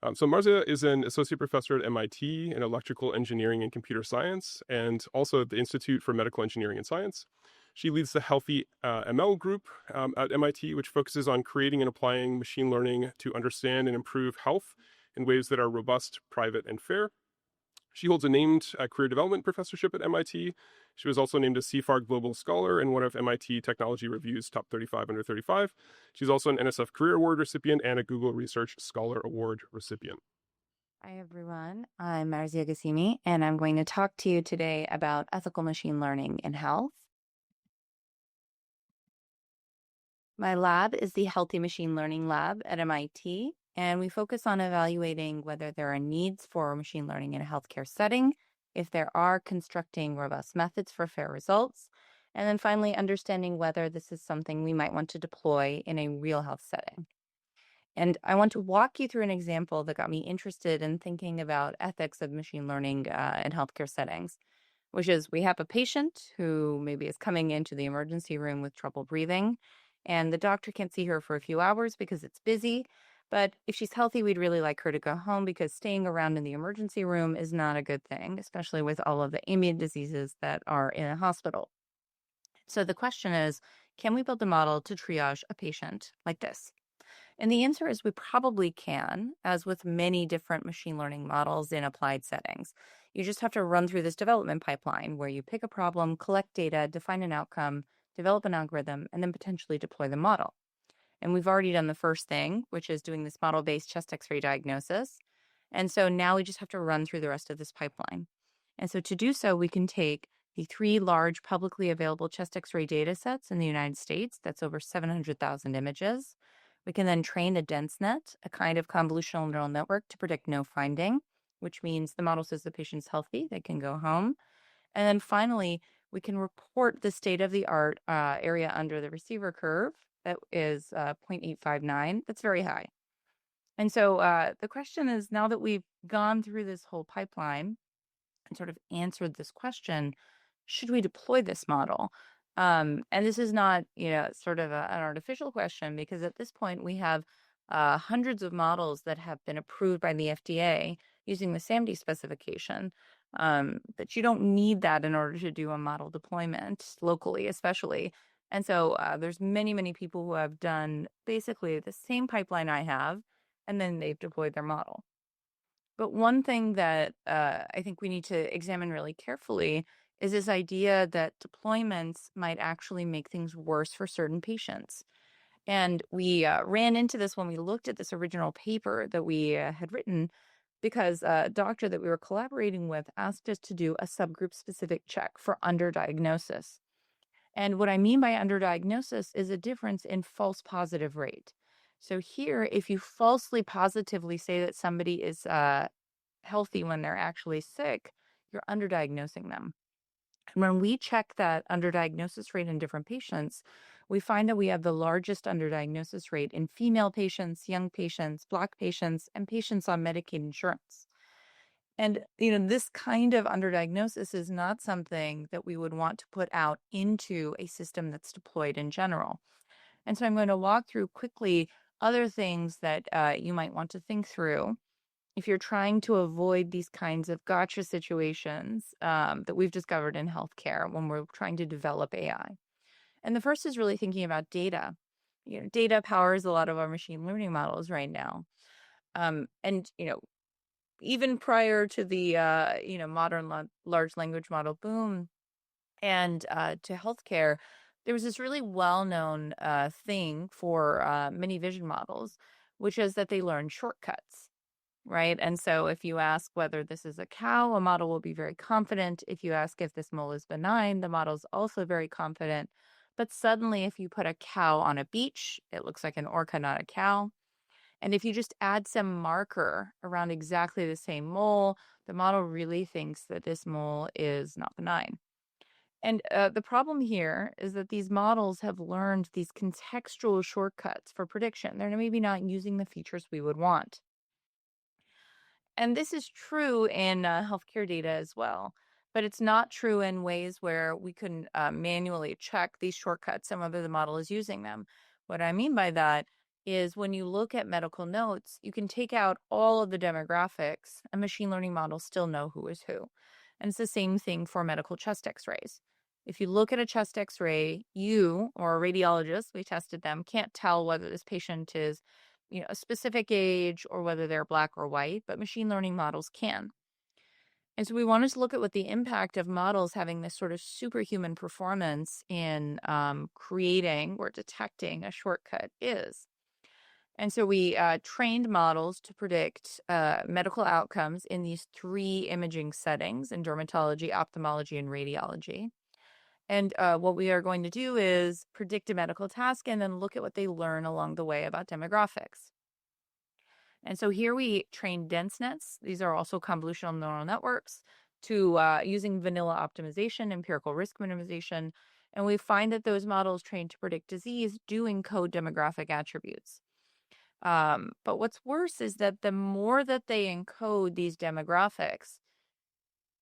So Marzyeh is an associate professor at MIT in electrical engineering and computer science, and also at the Institute for Medical Engineering and Science. She leads the Healthy ML group at MIT, which focuses on creating and applying machine learning to understand and improve health in ways that are robust, private, and fair. She holds a named career development professorship at MIT. She was also named a CFAR Global Scholar and one of MIT Technology Review's top 35 under 35. She's also an NSF Career Award recipient and a Google Research Scholar Award recipient. Hi, everyone. I'm Marzyeh Ghassemi, and I'm going to talk to you today about ethical machine learning in health. My lab is the Healthy Machine Learning Lab at MIT, and we focus on evaluating whether there are needs for machine learning in a healthcare setting, if there are, constructing robust methods for fair results, and then finally understanding whether this is something we might want to deploy in a real health setting. And I want to walk you through an example that got me interested in thinking about ethics of machine learning in healthcare settings, which is we have a patient who maybe is coming into the emergency room with trouble breathing, and the doctor can't see her for a few hours because it's busy. But if she's healthy, we'd really like her to go home because staying around in the emergency room is not a good thing, especially with all of the immune diseases that are in a hospital. So the question is, can we build a model to triage a patient like this? And the answer is we probably can, as with many different machine learning models in applied settings. You just have to run through this development pipeline where you pick a problem, collect data, define an outcome, develop an algorithm, and then potentially deploy the model. And we've already done the first thing, which is doing this model-based chest X-ray diagnosis. And so now we just have to run through the rest of this pipeline. And so to do so, we can take the 3 large publicly available chest X-ray data sets in the United States. That's over 700,000 images. We can then train a dense net, a kind of convolutional neural network, to predict no finding, which means the model says the patient's healthy, they can go home. And then finally, we can report the state-of-the-art area under the receiver curve. That is 0.859. That's very high. And so the question is, now that we've gone through this whole pipeline and sort of answered this question, should we deploy this model? And this is not, sort of an artificial question, because at this point we have hundreds of models that have been approved by the FDA using the SAMD specification. But you don't need that in order to do a model deployment locally, especially. And so there's many, many people who have done basically the same pipeline I have, and then they've deployed their model. But one thing that I think we need to examine really carefully is this idea that deployments might actually make things worse for certain patients. And we ran into this when we looked at this original paper that we had written, because a doctor that we were collaborating with asked us to do a subgroup-specific check for underdiagnosis. And what I mean by underdiagnosis is a difference in false positive rate. So here, if you falsely positively say that somebody is healthy when they're actually sick, you're underdiagnosing them. And when we check that underdiagnosis rate in different patients, we find that we have the largest underdiagnosis rate in female patients, young patients, Black patients, and patients on Medicaid insurance. And, this kind of underdiagnosis is not something that we would want to put out into a system that's deployed in general. And so I'm going to walk through quickly other things that you might want to think through if you're trying to avoid these kinds of gotcha situations that we've discovered in healthcare when we're trying to develop AI. And the first is really thinking about data. Data powers a lot of our machine learning models right now. And even prior to the modern large language model boom and to healthcare, there was this really well-known thing for many vision models, which is that they learn shortcuts, right? And so if you ask whether this is a cow, a model will be very confident. If you ask if this mole is benign, the model's also very confident. But suddenly, if you put a cow on a beach, it looks like an orca, not a cow. And if you just add some marker around exactly the same mole, the model really thinks that this mole is not benign. And the problem here is that these models have learned these contextual shortcuts for prediction. They're maybe not using the features we would want. And this is true in healthcare data as well, but it's not true in ways where we can manually check these shortcuts and whether the model is using them. What I mean by that is when you look at medical notes, you can take out all of the demographics, and machine learning models still know who is who. And it's the same thing for medical chest x-rays. If you look at a chest x-ray, you or a radiologist, we tested them, can't tell whether this patient is, a specific age or whether they're black or white, but machine learning models can. And so we wanted to look at what the impact of models having this sort of superhuman performance in creating or detecting a shortcut is. And so we trained models to predict medical outcomes in these 3 imaging settings in dermatology, ophthalmology, and radiology. And what we are going to do is predict a medical task and then look at what they learn along the way about demographics. And so here we train dense nets. These are also convolutional neural networks to using vanilla optimization, empirical risk minimization. And we find that those models trained to predict disease do encode demographic attributes. But what's worse is that the more that they encode these demographics,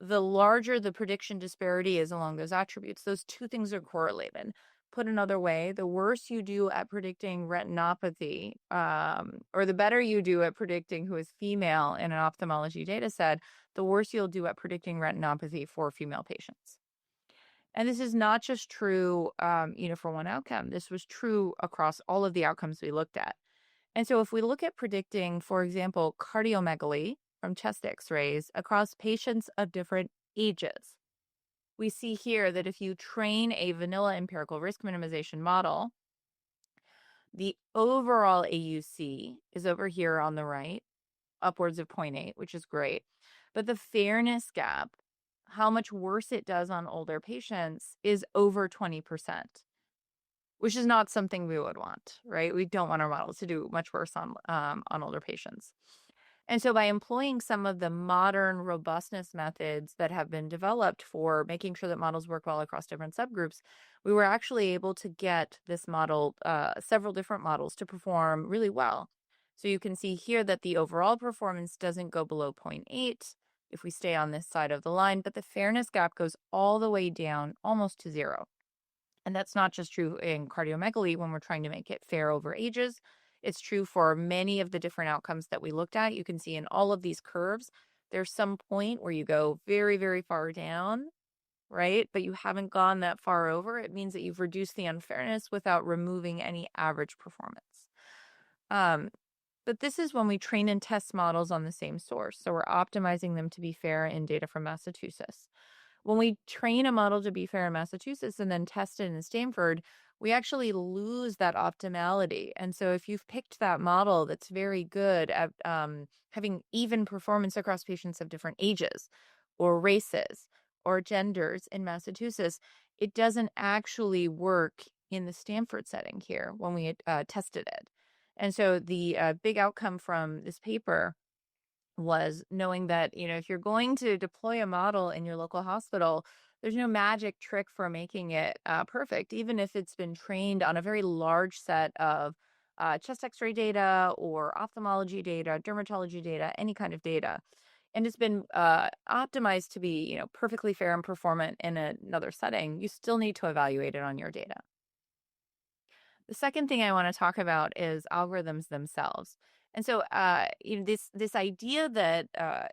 the larger the prediction disparity is along those attributes. Those 2 things are correlated. Put another way, the worse you do at predicting retinopathy, or the better you do at predicting who is female in an ophthalmology data set, the worse you'll do at predicting retinopathy for female patients. And this is not just true, for one outcome. This was true across all of the outcomes we looked at. And so if we look at predicting, for example, cardiomegaly from chest x-rays across patients of different ages, we see here that if you train a vanilla empirical risk minimization model, the overall AUC is over here on the right, upwards of 0.8, which is great. But the fairness gap, how much worse it does on older patients, is over 20%, which is not something we would want, right? We don't want our models to do much worse on older patients. And so by employing some of the modern robustness methods that have been developed for making sure that models work well across different subgroups, we were actually able to get this model, several different models, to perform really well. So you can see here that the overall performance doesn't go below 0.8 if we stay on this side of the line, but the fairness gap goes all the way down almost to 0. And that's not just true in cardiomegaly when we're trying to make it fair over ages. It's true for many of the different outcomes that we looked at. You can see in all of these curves, there's some point where you go very, very far down, right? But you haven't gone that far over. It means that you've reduced the unfairness without removing any average performance. But this is when we train and test models on the same source. So we're optimizing them to be fair in data from Massachusetts. When we train a model to be fair in Massachusetts and then test it in Stanford, we actually lose that optimality. And so if you've picked that model that's very good at having even performance across patients of different ages or races or genders in Massachusetts, it doesn't actually work in the Stanford setting here when we tested it. And so the big outcome from this paper was knowing that, if you're going to deploy a model in your local hospital, there's no magic trick for making it perfect, even if it's been trained on a very large set of chest x-ray data or ophthalmology data, dermatology data, any kind of data. And it's been optimized to be, perfectly fair and performant in another setting. You still need to evaluate it on your data. The second thing I want to talk about is algorithms themselves. And so, this idea that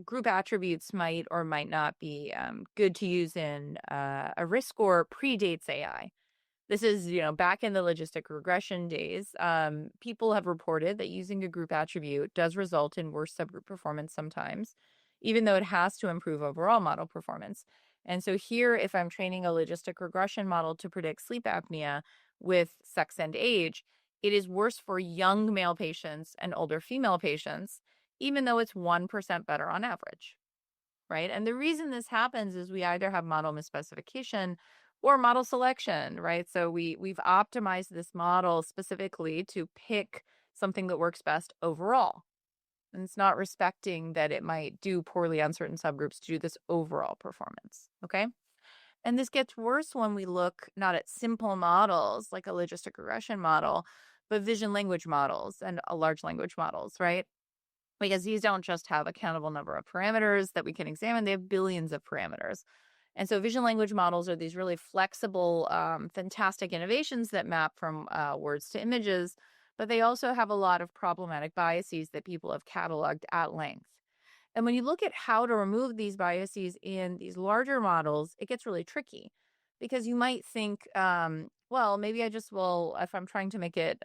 group attributes might or might not be good to use in a risk score predates AI. This is, back in the logistic regression days, people have reported that using a group attribute does result in worse subgroup performance sometimes, even though it has to improve overall model performance. And so here, if I'm training a logistic regression model to predict sleep apnea with sex and age, it is worse for young male patients and older female patients, even though it's 1% better on average, right? And the reason this happens is we either have model misspecification or model selection, right? So we've optimized this model specifically to pick something that works best overall. And it's not respecting that it might do poorly on certain subgroups to do this overall performance, okay? And this gets worse when we look not at simple models like a logistic regression model, but vision language models and large language models, right? Because these don't just have a countable number of parameters that we can examine, they have billions of parameters. And so vision language models are these really flexible, fantastic innovations that map from words to images, but they also have a lot of problematic biases that people have cataloged at length. And when you look at how to remove these biases in these larger models, it gets really tricky because you might think, well, maybe I just will, if I'm trying to make it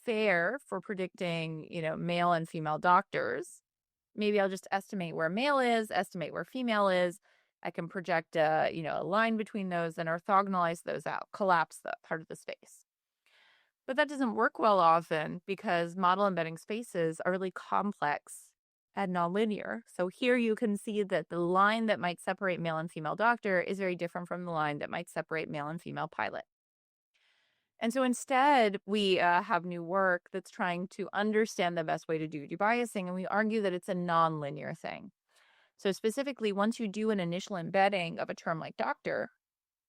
fair for predicting, male and female doctors, maybe I'll just estimate where male is, estimate where female is. I can project a line between those and orthogonalize those out, collapse the part of the space. But that doesn't work well often because model embedding spaces are really complex and nonlinear. So here you can see that the line that might separate male and female doctor is very different from the line that might separate male and female pilot. And so instead, we have new work that's trying to understand the best way to do debiasing, and we argue that it's a nonlinear thing. So specifically, once you do an initial embedding of a term like doctor,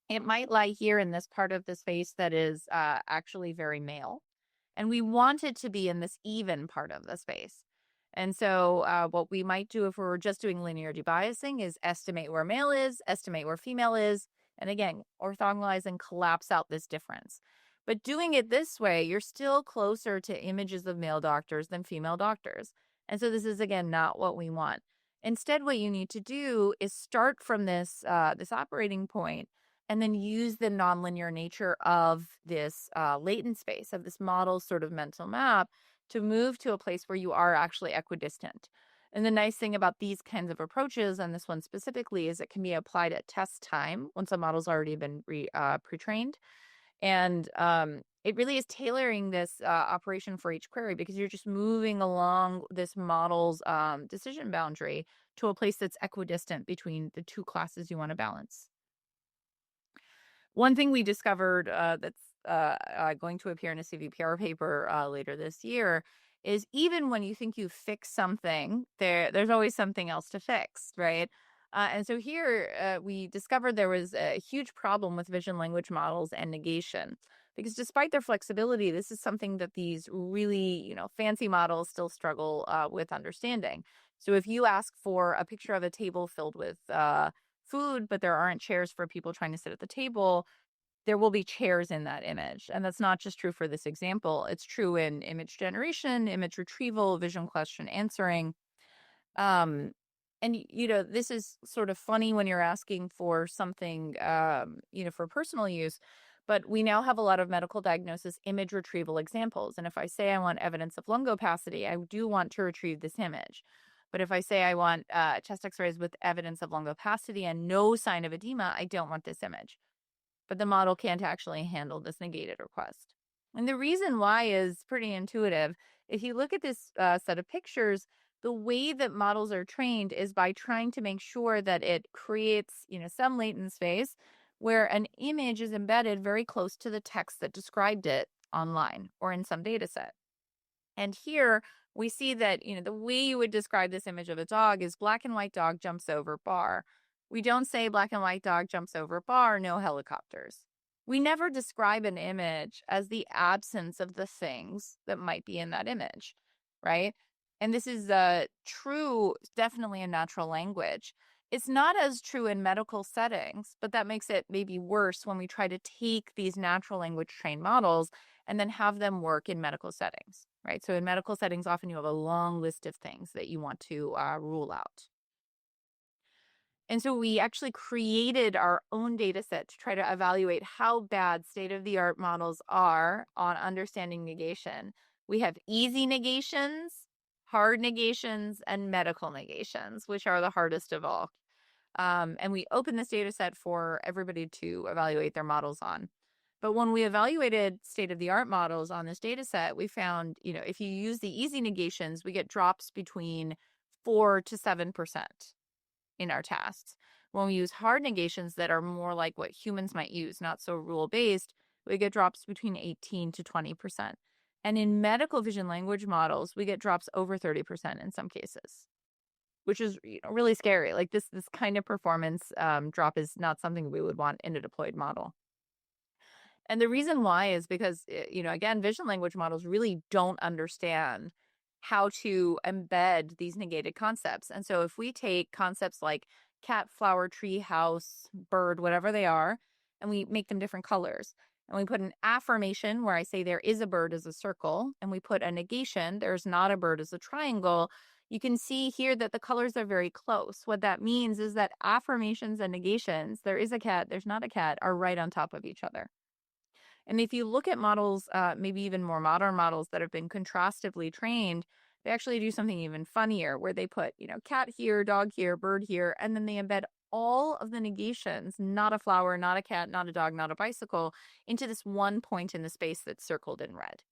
it might lie here in this part of the space that is actually very male. And we want it to be in this even part of the space. And so what we might do if we were just doing linear debiasing is estimate where male is, estimate where female is, and again, orthogonalize and collapse out this difference. But doing it this way, you're still closer to images of male doctors than female doctors. And so this is, again, not what we want. Instead, what you need to do is start from this operating point and then use the nonlinear nature of this latent space, of this model sort of mental map, to move to a place where you are actually equidistant. And the nice thing about these kinds of approaches, and this one specifically, is it can be applied at test time once a model's already been pre-trained. And it really is tailoring this operation for each query because you're just moving along this model's decision boundary to a place that's equidistant between the two classes you want to balance. One thing we discovered that's going to appear in a CVPR paper later this year is even when you think you fix something, there's always something else to fix, right? And so here we discovered there was a huge problem with vision language models and negation. Because despite their flexibility, this is something that these really, fancy models still struggle with understanding. So if you ask for a picture of a table filled with food, but there aren't chairs for people trying to sit at the table, there will be chairs in that image. And that's not just true for this example. It's true in image generation, image retrieval, vision question answering. And, this is sort of funny when you're asking for something, for personal use. But we now have a lot of medical diagnosis image retrieval examples. And if I say I want evidence of lung opacity, I do want to retrieve this image. But if I say I want chest x-rays with evidence of lung opacity and no sign of edema, I don't want this image. But the model can't actually handle this negated request. And the reason why is pretty intuitive. If you look at this set of pictures, the way that models are trained is by trying to make sure that it creates, some latent space where an image is embedded very close to the text that described it online or in some data set. And here we see that, the way you would describe this image of a dog is black and white dog jumps over bar. We don't say black and white dog jumps over bar, no helicopters. We never describe an image as the absence of the things that might be in that image, right? And this is true, definitely in natural language. It's not as true in medical settings, but that makes it maybe worse when we try to take these natural language trained models and then have them work in medical settings, right? So in medical settings, often you have a long list of things that you want to rule out. And so we actually created our own data set to try to evaluate how bad state-of-the-art models are on understanding negation. We have easy negations, hard negations, and medical negations, which are the hardest of all. And we opened this data set for everybody to evaluate their models on. But when we evaluated state-of-the-art models on this data set, we found, if you use the easy negations, we get drops between 4 to 7% in our tasks. When we use hard negations that are more like what humans might use, not so rule-based, we get drops between 18 to 20%. And in medical vision language models, we get drops over 30% in some cases, which is really scary. Like this kind of performance drop is not something we would want in a deployed model. And the reason why is because, again, vision language models really don't understand how to embed these negated concepts. And so if we take concepts like cat, flower, tree, house, bird, whatever they are, and we make them different colors, and we put an affirmation where I say there is a bird as a circle, and we put a negation, there's not a bird as a triangle, you can see here that the colors are very close. What that means is that affirmations and negations, there is a cat, there's not a cat, are right on top of each other. And if you look at models, maybe even more modern models that have been contrastively trained, they actually do something even funnier where they put, cat here, dog here, bird here, and then they embed all of the negations, not a flower, not a cat, not a dog, not a bicycle, into this one point in the space that's circled in red.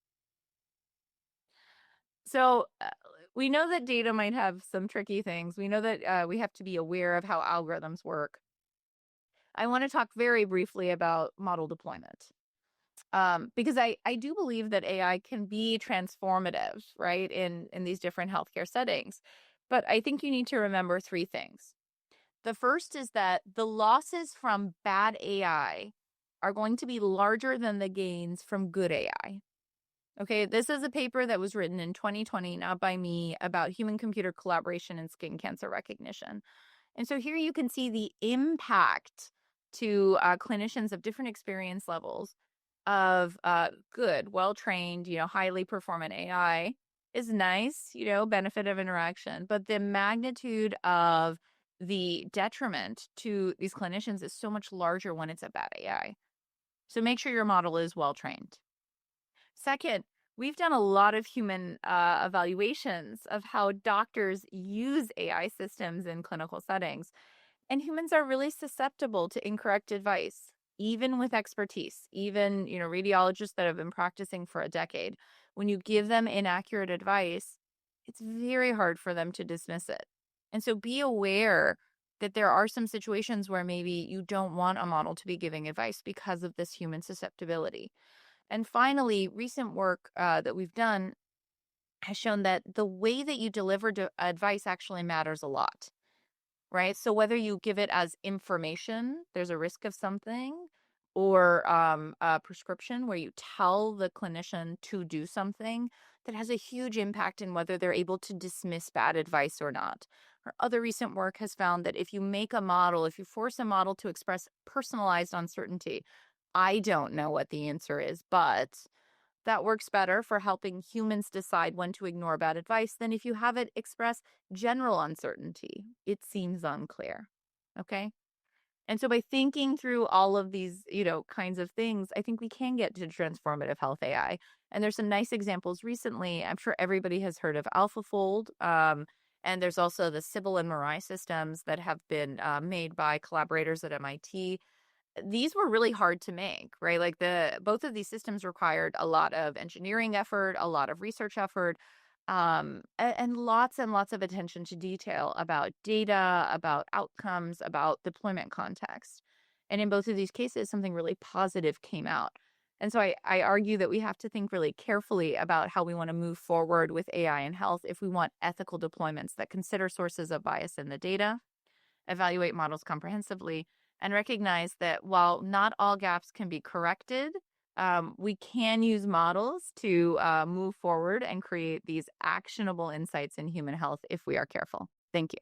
So we know that data might have some tricky things. We know that we have to be aware of how algorithms work. I want to talk very briefly about model deployment. Because I do believe that AI can be transformative, right, in these different healthcare settings. But I think you need to remember three things. The first is that the losses from bad AI are going to be larger than the gains from good AI. Okay, this is a paper that was written in 2020, not by me, about human-computer collaboration in skin cancer recognition. And so here you can see the impact to clinicians of different experience levels of good, well-trained, highly performant AI is nice, benefit of interaction. But the magnitude of the detriment to these clinicians is so much larger when it's a bad AI. So make sure your model is well-trained. Second, we've done a lot of human evaluations of how doctors use AI systems in clinical settings. And humans are really susceptible to incorrect advice, even with expertise, even, radiologists that have been practicing for a decade. When you give them inaccurate advice, it's very hard for them to dismiss it. And so be aware that there are some situations where maybe you don't want a model to be giving advice because of this human susceptibility. And finally, recent work that we've done has shown that the way that you deliver advice actually matters a lot, right? So whether you give it as information, there's a risk of something, or a prescription where you tell the clinician to do something, that has a huge impact in whether they're able to dismiss bad advice or not. Or other recent work has found that if you make a model, if you force a model to express personalized uncertainty, I don't know what the answer is, but that works better for helping humans decide when to ignore bad advice than if you have it express general uncertainty. It seems unclear. Okay. And so by thinking through all of these, kinds of things, I think we can get to transformative health AI. And there's some nice examples recently. I'm sure everybody has heard of AlphaFold. And there's also the Sybil and Marzyeh systems that have been made by collaborators at MIT. These were really hard to make, right? Like both of these systems required a lot of engineering effort, a lot of research effort, and lots of attention to detail about data, about outcomes, about deployment context. And in both of these cases, something really positive came out. And so I argue that we have to think really carefully about how we want to move forward with AI in health if we want ethical deployments that consider sources of bias in the data, evaluate models comprehensively, and recognize that while not all gaps can be corrected, we can use models to move forward and create these actionable insights in human health if we are careful. Thank you.